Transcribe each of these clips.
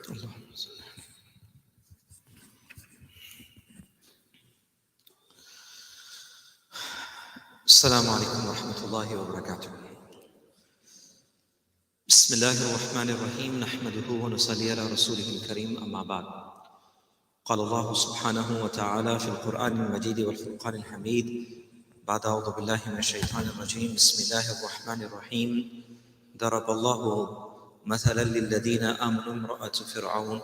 السلام عليكم ورحمة الله وبركاته. بسم الله الرحمن الرحيم نحمده ونصلي على رسوله الكريم أما بعد. قال الله سبحانه وتعالى في القرآن المجيد والفرقان الحميد بعد أعوذ بالله من الشيطان الرجيم بسم الله الرحمن الرحيم ضرب الله مثلا للذين آمنوا امرأة فرعون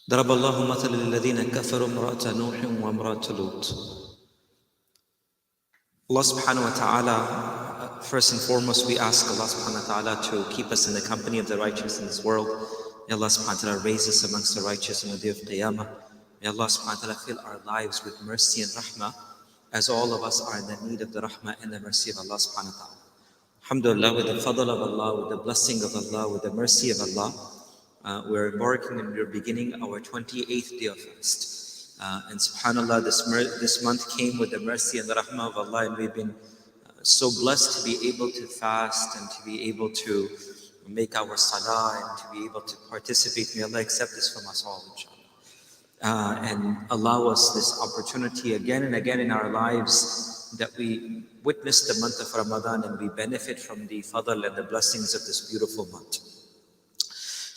ضرب الله مثلا للذين كفروا امرأة نوح وامرأة لوط. Allah subhanahu wa ta'ala, first and foremost, we ask Allah subhanahu wa ta'ala to keep us in the company of the righteous in this world. May Allah subhanahu wa ta'ala raise us amongst the righteous on the day of Qiyamah. May Allah subhanahu wa ta'ala fill our lives with mercy and rahmah, as all of us are in the need of the rahmah and the mercy of Allah subhanahu wa ta'ala. Alhamdulillah, with the fadl of Allah, with the blessing of Allah, with the mercy of Allah, we're embarking and we're beginning our 28th day of fast. And subhanAllah, this month came with the mercy and the rahmah of Allah, and we've been so blessed to be able to fast and to be able to make our salah and to be able to participate. May Allah accept this from us all, inshallah. And allow us this opportunity again and again in our lives that we witness the month of Ramadan and we benefit from the fadl and the blessings of this beautiful month.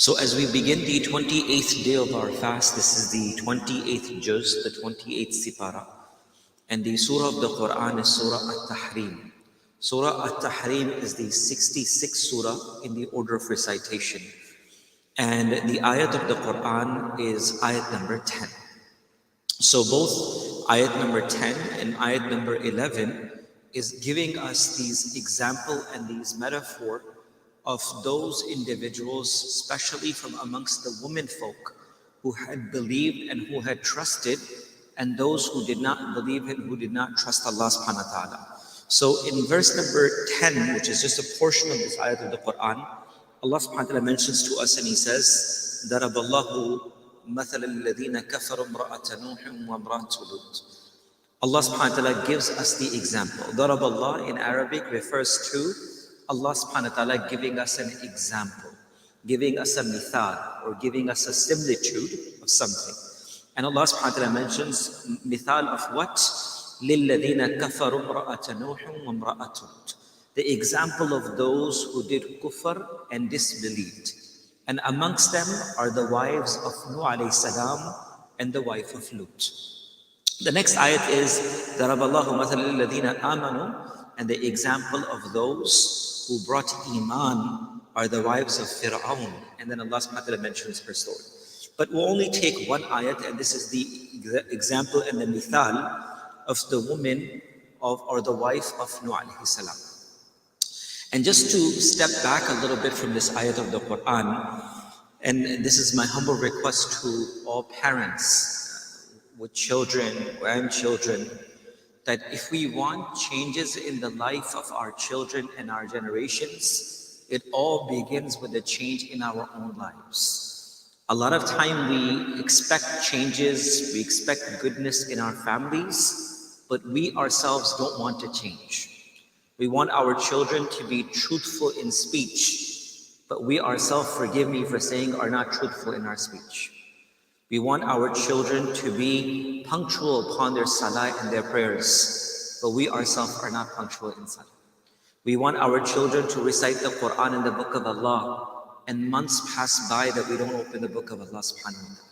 So as we begin the 28th day of our fast, this is the 28th juz, the 28th sipara. And the surah of the Quran is Surah At-Tahrim. Surah At-Tahrim is the 66th surah in the order of recitation. And the ayat of the Quran is ayat number 10. So both ayat number 10 and ayat number 11 is giving us these example and these metaphor of those individuals, especially from amongst the women folk who had believed and who had trusted, and those who did not believe and who did not trust Allah subhanahu wa ta'ala. So in verse number 10, which is just a portion of this ayat of the Quran, Allah subhanahu wa ta'ala mentions to us and He says, ضَرَبَ اللَّهُ مَثَلَ الَّذِينَ كَفَرُوا امْرَأَةَ نُوحٍ وَامْرَأَةَ لُوطٍ. Allah subhanahu wa ta'ala gives us the example. ضَرَبَ Allah in Arabic refers to Allah subhanahu wa ta'ala giving us an example, giving us a mithal, or giving us a similitude of something. And Allah subhanahu wa ta'ala mentions mithal of what? لِلَّذِينَ كَفَرُوا امْرَأَةَ نُوحٍ وَامْرَأَةَ لُوطٍ. The example of those who did kufr and disbelieved. And amongst them are the wives of Nuh alayhi salam and the wife of Lut. The next ayat is ضَرَبَ اللَّهُ مَثَلًا لِلَّذِينَ آمَنُوا. And the example of those who brought Iman are the wives of Fir'aun. And then Allah subhanahu wa ta'ala mentions her story. But we'll only take one ayat, and this is the example and the mithal of the woman of, or the wife of Nuh alayhi salam. And just to step back a little bit from this ayat of the Quran, and this is my humble request to all parents with children, grandchildren, that if we want changes in the life of our children and our generations, it all begins with a change in our own lives. A lot of time we expect changes, we expect goodness in our families, but we ourselves don't want to change. We want our children to be truthful in speech, but we ourselves, forgive me for saying, are not truthful in our speech. We want our children to be punctual upon their salah and their prayers, but we ourselves are not punctual in salah. We want our children to recite the Quran and the book of Allah, and months pass by that we don't open the book of Allah subhanahu wa ta'ala.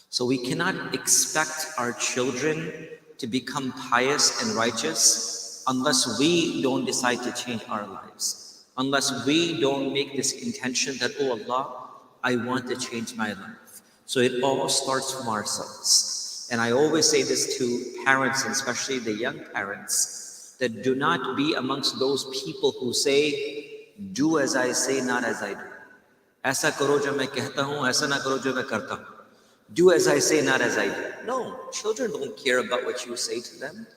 So we cannot expect our children to become pious and righteous unless we don't decide to change our lives, unless we don't make this intention that, oh Allah, I want to change my life. So it all starts from ourselves. And I always say this to parents, and especially the young parents, that do not be amongst those people who say, do as I say, not as I do. Aisa karo jo main kehta hoon, aisa na karo jo main karta hoon. Do as I say, not as I do. No, children don't care about what you say to them.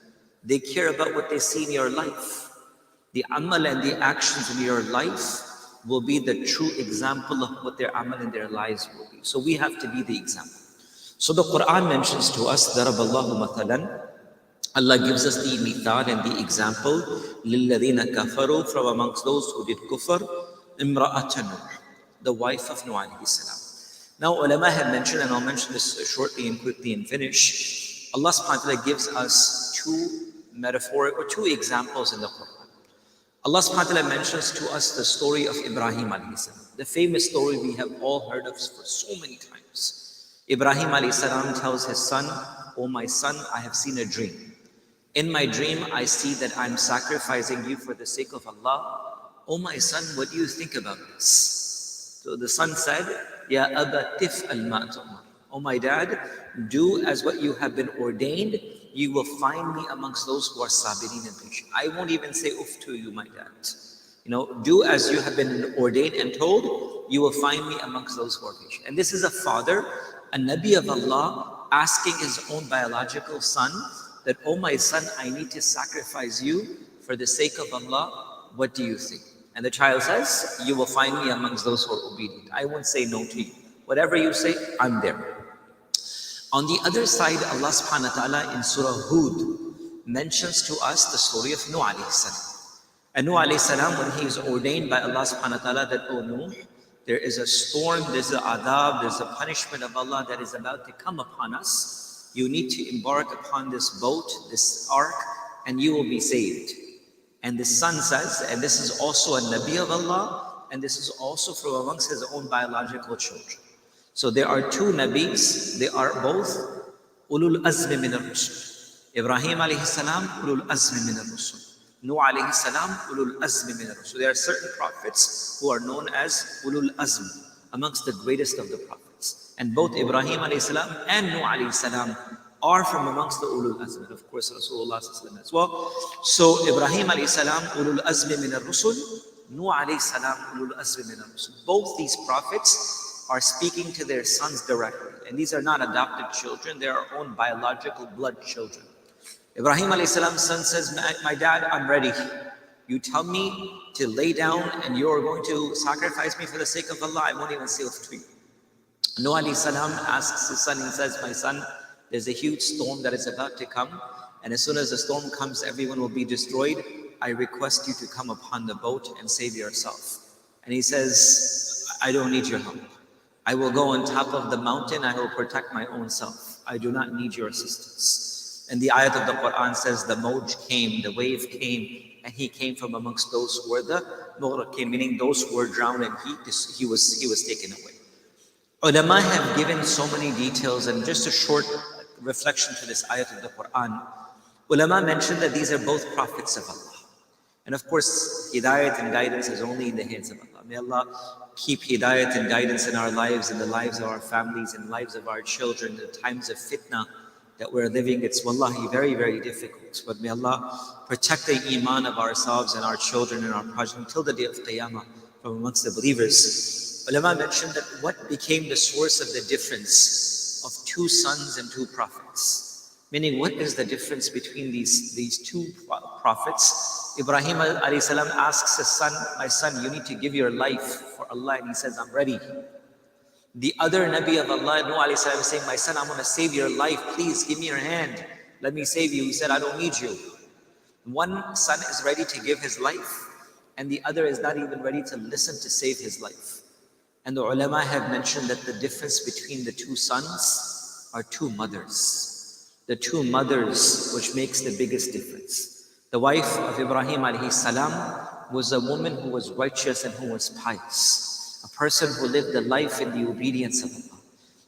They care about what they see in your life. The amal and the actions in your life will be the true example of what their amal in their lives will be. So we have to be the example. So the Quran mentions to us, ضَرَبَ اللَّهُ مَثَلًا. Allah gives us the mithal and the example. لِلَّذِينَ كَفَرُوا. From amongst those who did kufr. إِمْرَأَةَ نُوحٍ. the wife of Nuh alayhi salam. Now ulama have mentioned, and I'll mention this shortly and quickly and finish, Allah subhanahu wa ta'ala gives us two metaphoric or two examples in the Quran. Allah subhanahu wa ta'ala mentions to us the story of Ibrahim alayhi salam, the famous story we have all heard of for so many times. Ibrahim alayhi salam tells his son, "Oh my son, I have seen a dream. In my dream, I see that I'm sacrificing you for the sake of Allah. Oh my son, what do you think about this?" So the son said, "Ya Aba tif'al ma tu'mar." Oh my dad, do as what you have been ordained. You will find me amongst those who are sabirin and patient. I won't even say uff to you, my dad. Do as you have been ordained and told. You will find me amongst those who are patient. And this is a father, a Nabi of Allah, asking his own biological son that, "Oh my son, I need to sacrifice you for the sake of Allah. What do you think?" And the child says, "You will find me amongst those who are obedient. I won't say no to you. Whatever you say, I'm there." On the other side, Allah subhanahu wa ta'ala in Surah Hud mentions to us the story of Nuh alayhi salam. And Nuh alayhi salam, when he is ordained by Allah subhanahu wa ta'ala that, "Oh Nuh, there is a storm, there's an adab, there's a punishment of Allah that is about to come upon us. You need to embark upon this boat, this ark, and you will be saved." And the son says, and this is also a Nabi of Allah, and this is also from amongst his own biological children. So there are two Nabis, they are both Ulul Azmi min al-Rusul. Ibrahim alayhi salam, Ulul Azmi min al-Rusul. Nuh alayhi salam, Ulul Azmi min al-Rusul. There are certain prophets who are known as Ulul Azm, amongst the greatest of the prophets. And both Ibrahim alayhi salam and Nuh alayhi salam are from amongst the Ulul Azm. And of course Rasulullah as well. So Ibrahim alayhi salam, Ulul Azmi min al-Rusul. Nuh alayhi salam, Ulul Azmi min al-Rusul. Both these prophets are speaking to their sons directly. And these are not adopted children, they are our own biological blood children. Ibrahim alayhi salam's son says, my dad, I'm ready. You tell me to lay down and you're going to sacrifice me for the sake of Allah, I won't even say off to you. Nuh alayhi salam asks his son, he says, "My son, there's a huge storm that is about to come. And as soon as the storm comes, everyone will be destroyed. I request you to come upon the boat and save yourself." And he says, "I don't need your help. I will go on top of the mountain, I will protect my own self. I do not need your assistance." And the ayat of the Quran says the mawj came, the wave came, and he came from amongst those who were the mughraqin, meaning those who were drowned, and he was taken away. Ulama have given so many details, and just a short reflection to this ayat of the Quran. Ulama mentioned that these are both prophets of Allah. And of course, hidayat and guidance is only in the hands of Allah. May Allah keep hidayat and guidance in our lives, in the lives of our families, in the lives of our children, in the times of fitna that we're living. It's wallahi very, very difficult. But may Allah protect the iman of ourselves and our children and our progeny until the day of Qiyamah from amongst the believers. Ulama mentioned that what became the source of the difference of two sons and two prophets. Meaning, what is the difference between these two prophets? Ibrahim alayhi salam asks his son, "My son, you need to give your life for Allah." And he says, "I'm ready." The other Nabi of Allah, Nuh alayhi salam, is saying, "My son, I'm going to save your life. Please give me your hand. Let me save you." He said, "I don't need you." One son is ready to give his life, and the other is not even ready to listen to save his life. And the ulama have mentioned that the difference between the two sons are two mothers. The two mothers, which makes the biggest difference. The wife of Ibrahim alayhi salam was a woman who was righteous and who was pious. A person who lived a life in the obedience of Allah.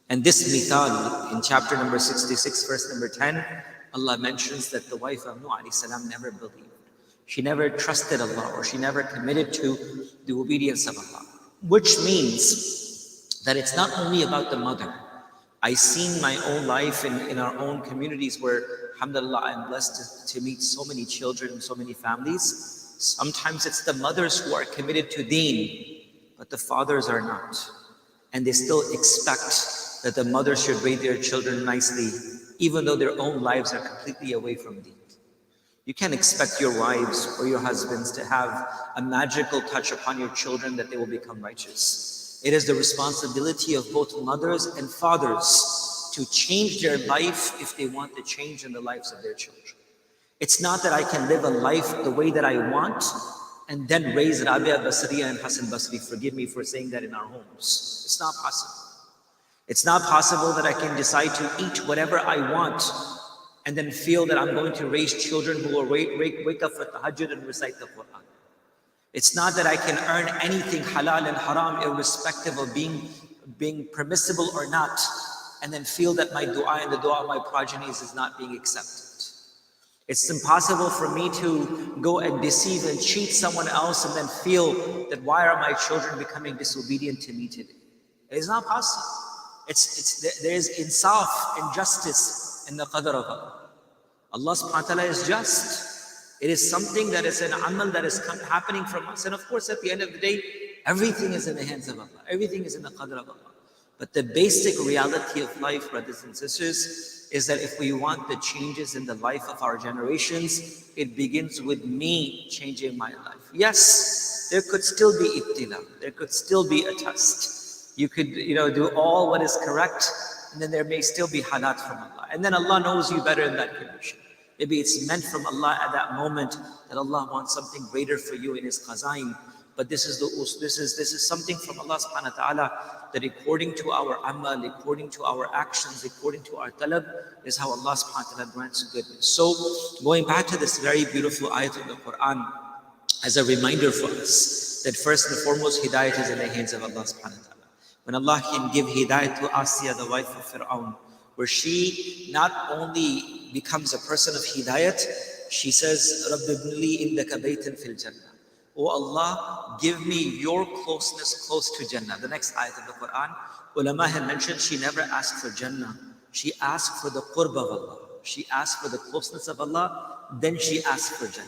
And this mithal in chapter number 66, verse number 10, Allah mentions that the wife of Nuh alayhi salam never believed. She never trusted Allah, or she never committed to the obedience of Allah. Which means that it's not only about the mother. I've seen my own life in our own communities where, alhamdulillah, I'm blessed to meet so many children, so many families. Sometimes it's the mothers who are committed to deen, but the fathers are not. And they still expect that the mother should raise their children nicely, even though their own lives are completely away from deen. You can't expect your wives or your husbands to have a magical touch upon your children that they will become righteous. It is the responsibility of both mothers and fathers to change their life if they want to change in the lives of their children. It's not that I can live a life the way that I want and then raise Rabia Basriya and Hassan Basri. Forgive me for saying that in our homes. It's not possible. It's not possible that I can decide to eat whatever I want and then feel that I'm going to raise children who will wake up for tahajjud and recite the Quran. It's not that I can earn anything halal and haram irrespective of being permissible or not, and then feel that my dua and the dua of my progenies is not being accepted. It's impossible for me to go and deceive and cheat someone else and then feel that why are my children becoming disobedient to me today? It is not possible. There is insaf and justice in the qadr of Allah. Allah subhanahu wa ta'ala is just. It is something that is an amal that is happening from us. And of course, at the end of the day, everything is in the hands of Allah. Everything is in the qadr of Allah. But the basic reality of life, brothers and sisters, is that if we want the changes in the life of our generations, it begins with me changing my life. Yes, there could still be ibtila. There could still be a test. You could, do all what is correct, and then there may still be halat from Allah. And then Allah knows you better in that condition. Maybe it's meant from Allah at that moment that Allah wants something greater for you in His khazain. But this is something from Allah subhanahu wa ta'ala that according to our amal, according to our actions, according to our talab, is how Allah subhanahu wa ta'ala grants goodness. So going back to this very beautiful ayat of the Quran as a reminder for us that first and foremost, hidayat is in the hands of Allah subhanahu wa ta'ala. When Allah can give hidayat to Asiya, the wife of Fir'aun, where she not only becomes a person of hidayat, she says, Rabbi ibn li indaka baytan fil jannah. Oh Allah, give me your closeness close to Jannah. The next ayat of the Quran, ulama have mentioned she never asked for Jannah. She asked for the qurb of Allah. She asked for the closeness of Allah, then she asked for Jannah.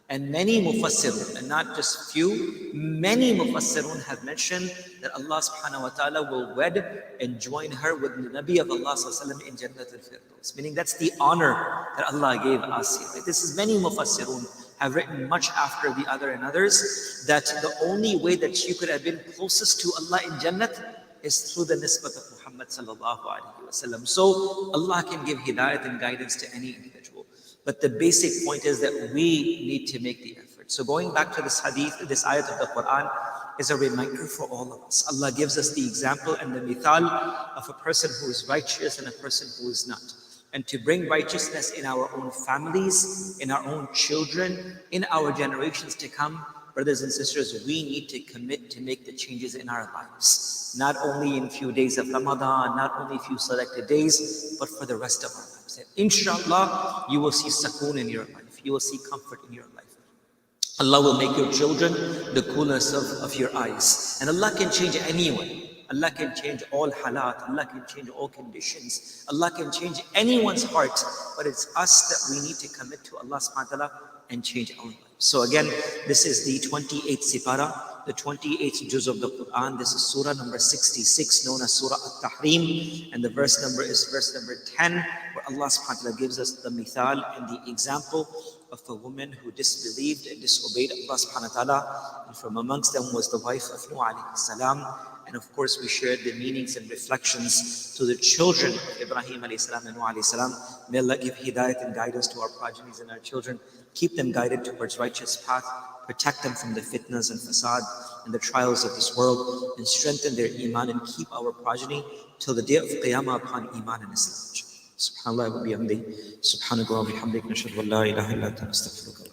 And many mufassirun, and not just few, many mufassirun have mentioned that Allah subhanahu wa ta'ala will wed and join her with the Nabi of Allah sallallahu alaihi wasallam in Jannat al-Firdaus. Meaning that's the honor that Allah gave Asiya. Right? This is many mufassirun have written much after the other and others that the only way that she could have been closest to Allah in Jannat is through the nisbat of Muhammad sallallahu alaihi wasallam. So Allah can give hidayat and guidance to any individual. But the basic point is that we need to make the effort. So going back to this hadith, this ayat of the Quran is a reminder for all of us. Allah gives us the example and the mithal of a person who is righteous and a person who is not. And to bring righteousness in our own families, in our own children, in our generations to come, brothers and sisters, we need to commit to make the changes in our lives. Not only in few days of Ramadan, not only few selected days, but for the rest of our lives. And inshallah, you will see sakoon in your life. You will see comfort in your life. Allah will make your children the coolness of your eyes. And Allah can change anyone. Allah can change all halat, Allah can change all conditions, Allah can change anyone's heart, but it's us that we need to commit to Allah subhanahu wa ta'ala and change our lives. So again, this is the 28th Sipara, the 28th Juz of the Quran. This is Surah number 66, known as Surah At-Tahrim, and the verse number is verse number 10, where Allah subhanahu wa ta'ala gives us the mithal and the example of a woman who disbelieved and disobeyed Allah subhanahu wa ta'ala, and from amongst them was the wife of Nuh alayhi salam. And of course, we shared the meanings and reflections to the children of Ibrahim alayhi salam and Nuh alayhi salam. May Allah give hidayat and guidance to our progenies and our children. Keep them guided towards righteous path. Protect them from the fitnas and fasad and the trials of this world. And strengthen their iman and keep our progeny till the day of Qiyamah upon iman and Islam. Subhanallah wa bihamdihi. Subhanakallah wa bihamdihi. Nashhadu an la ilaha illa anta astaghfiruka.